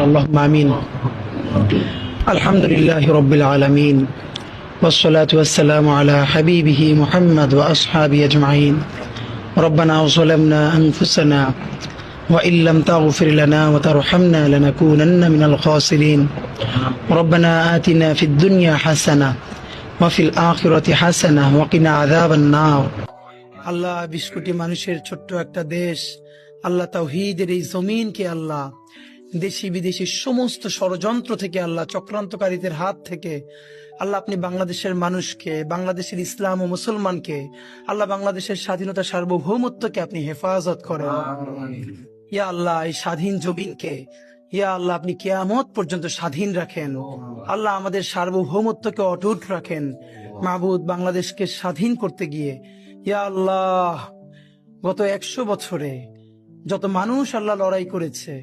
اللهم آمين. الحمد لله رب العالمين والصلاة والسلام على حبيبه محمد وأصحابه أجمعين. ربنا ظلمنا أنفسنا وإن لم تغفر لنا وترحمنا لنكونن من الخاسرين. ربنا آتنا في الدنيا حسنة وفي الآخرة حسنة وقنا عذاب النار. আল্লাহ 20 কোটি মানুষের ছোট্ট একটা দেশ, আল্লাহ তাওহীদের এই জমিনকে আল্লাহ দেশি বিদেশি সমস্ত ষড়যন্ত্র থেকে, আল্লাহ চক্রান্তকারীদের হাত থেকে আল্লাহ আপনি বাংলাদেশের মানুষকে, বাংলাদেশের ইসলাম ও মুসলমানকে, আল্লাহ বাংলাদেশের স্বাধীনতা সার্বভৌমত্বকে আপনি হেফাজত করেন। ইয়া আল্লাহ এই স্বাধীন জমিনকে ইয়া আল্লাহ আপনি কিয়ামত পর্যন্ত স্বাধীন রাখেন। আল্লাহ আমাদের সার্বভৌমত্বকে অটুট রাখেন। মাবুদ, বাংলাদেশকে স্বাধীন করতে গিয়ে ইয়া আল্লাহ গত 100 বছরে যত মানুষ আল্লাহ লড়াই করেছে,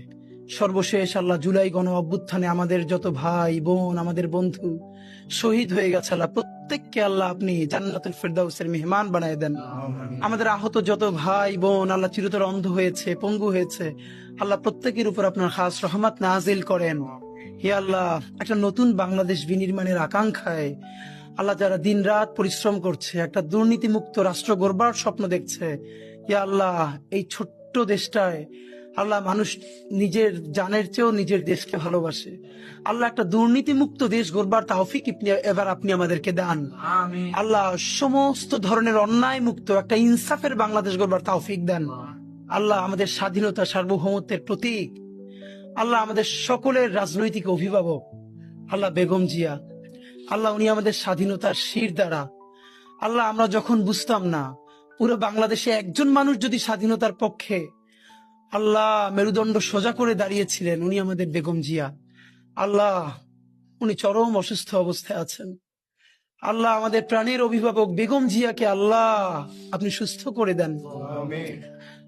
সর্বশেষ আল্লাহ জুলাই গণ অভ্যুত্থানে আমাদের যত ভাই বোন, আমাদের বন্ধু শহীদ হয়ে গেছে, আল্লাহ প্রত্যেককে আল্লাহ আপনি জান্নাতুল ফেরদাউসের মেহমান বানায় দেন। আমাদের আহত যত ভাই বোন আল্লাহ চিরতরে অন্ধ হয়েছে, পঙ্গু হয়েছে, আল্লাহ প্রত্যেকের উপর আপনার খাস রহমত নাজিল করেন। হে আল্লাহ, একটা নতুন বাংলাদেশ বিনির্মাণের আকাঙ্ক্ষায় আল্লাহ যারা দিন রাত পরিশ্রম করছে, একটা দুর্নীতিমুক্ত রাষ্ট্র গড়বার স্বপ্ন দেখছে, হে আল্লাহ এই ছোট্ট দেশটায় আল্লাহ মানুষ নিজের জানের চেয়েও নিজের দেশকে ভালোবাসে। আল্লাহ একটা দুর্নীতিমুক্ত দেশ গড়বার তৌফিক এবার আপনি আমাদেরকে দান। আল্লাহ সমস্ত ধরনের অন্যায় মুক্ত একটা ইনসাফের বাংলাদেশ গড়বার তৌফিক দেন। আল্লাহ আমাদের স্বাধীনতা সার্বভৌমত্বের প্রতীক, আল্লাহ আমাদের সকলের রাজনৈতিক অভিভাবক আল্লাহ বেগম জিয়া, আল্লাহ উনি আমাদের স্বাধীনতার শির দ্বারা। আল্লাহ আমরা যখন বুঝতাম না পুরো বাংলাদেশে একজন মানুষ যদি স্বাধীনতার পক্ষে আল্লাহ মেরুদণ্ড সোজা করে দাঁড়িয়েছিলেন, উনি আমাদের বেগম জিয়া। আল্লাহ উনি চরম অসুস্থ অবস্থায় আছেন। আল্লাহ আমাদের প্রাণের অভিভাবক বেগম জিয়াকে আল্লাহ আপনি সুস্থ করে দেন।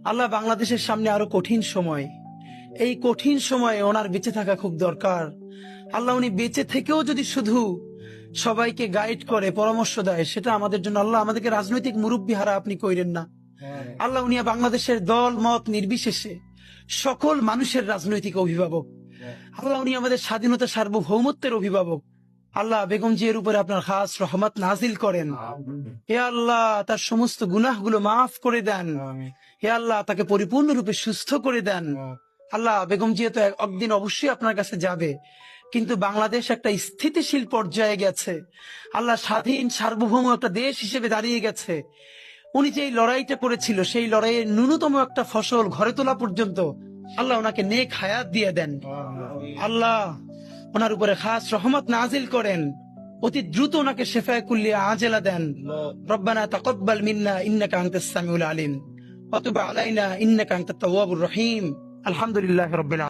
আল্লাহ বাংলাদেশের সামনে আরো কঠিন সময়, এই কঠিন সময়ে ওনার বেঁচে থাকা খুব দরকার। আল্লাহ উনি বেঁচে থেকেও যদি শুধু সবাইকে গাইড করে, পরামর্শ দেয়, সেটা আমাদের জন্য আল্লাহ আমাদেরকে রাজনৈতিক মুরব্বী হারা আপনি কইরেন না। আল্লাহ উনি বাংলাদেশের দল মত নির্বিশেষে সকল মানুষের রাজনৈতিক অভিভাবক। আল্লাহ উনি আমাদের স্বাধীনতা সার্বভৌমত্বের অভিভাবক। আল্লাহ বেগম জিয়ার উপরে আপনার খাস রহমত নাজিল করেন। হে আল্লাহ তার সমস্ত গুনাহগুলো মাফ করে দেন। হে আল্লাহ তাকে পরিপূর্ণরূপে সুস্থ করে দেন। আল্লাহ বেগম জিয়া তো একদিন অবশ্যই আপনার কাছে যাবে, কিন্তু বাংলাদেশ একটা স্থিতিশীল পর্যায়ে গেছে। আল্লাহ স্বাধীন সার্বভৌম একটা দেশ হিসেবে দাঁড়িয়ে গেছে। উনি যে লড়াইটা করেছিল, সেই লড়াইয়ের ন্যূনতম একটা ফসল ঘরে তোলা পর্যন্ত আল্লাহ ওনাকে নেক হায়াত দিয়ে দেন। আল্লাহ ওনার উপরে খাস রহমত নাজিল করেন। অতি দ্রুত ওনাকে শেফায়ে কুল্লিয়া আজেলা দেন। রব্বানা তাকাব্বাল মিন্না ইন্নাকা আনতাস সামিউল আলিম ওয়া তুব আলাইনা ইন্নাকা আনতাত তাওয়াবুর রহিম। আলহামদুলিল্লাহি রাব্বিল আলামিন।